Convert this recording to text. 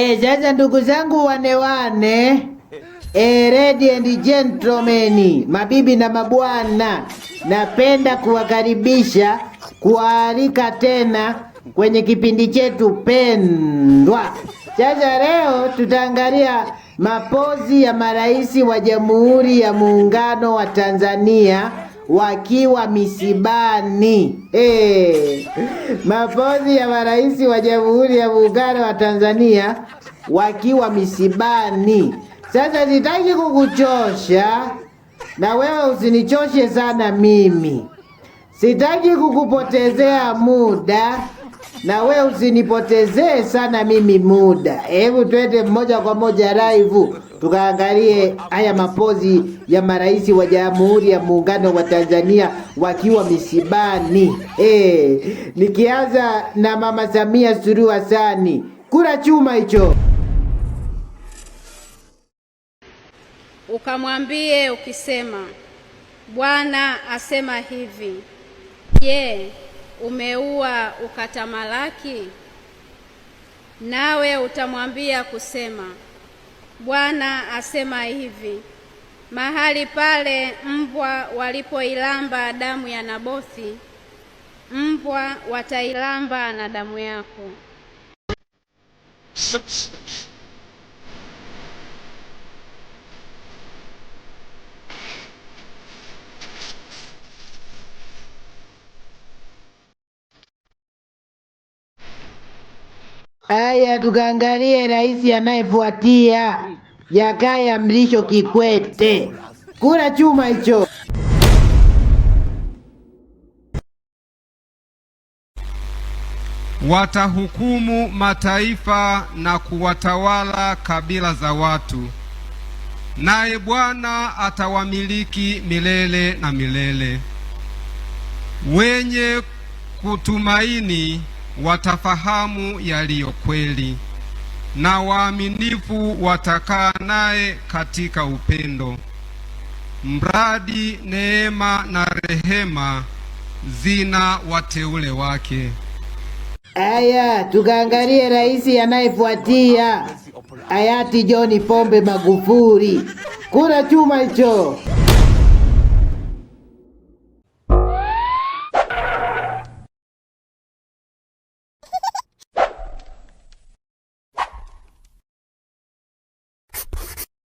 Sasa ndugu zangu wane, ladies and gentlemen, mabibi na mabwana, napenda kuwakaribisha, kualika tena kwenye kipindi chetu pendwa. Sasa leo tutaangalia mapozi ya marais wa Jamhuri ya Muungano wa Tanzania wakiwa misibani. Mapozi ya marais wa Jamhuri ya Muungano wa Tanzania wakiwa misibani. Sasa sitaki kukuchosha na wewe usinichoshe sana mimi. Sitaki kukupotezea muda na wewe usinipotezee sana mimi muda. Hebu twende moja kwa moja live tukaangalie haya mapozi ya marais wa Jamhuri ya Muungano wa Tanzania wakiwa misibani. Nikianza na Mama Samia Suluhu Hassan. Kula chuma hicho. Ukamwambie ukisema, Bwana asema hivi, je, umeua ukatamalaki? Nawe utamwambia kusema, Bwana asema hivi, mahali pale mbwa walipoilamba damu ya Nabothi, mbwa watailamba na damu yako. Haya, tukaangalie rais anayefuatia, Jakaya Mrisho Kikwete. Kula chuma hicho. Watahukumu mataifa na kuwatawala kabila za watu, naye Bwana atawamiliki milele na milele. Wenye kutumaini watafahamu yaliyo kweli, na waaminifu watakaa naye katika upendo, mradi neema na rehema zina wateule wake. Aya, tukaangalie rais anayefuatia, hayati John Pombe Magufuli. Kula chuma hicho.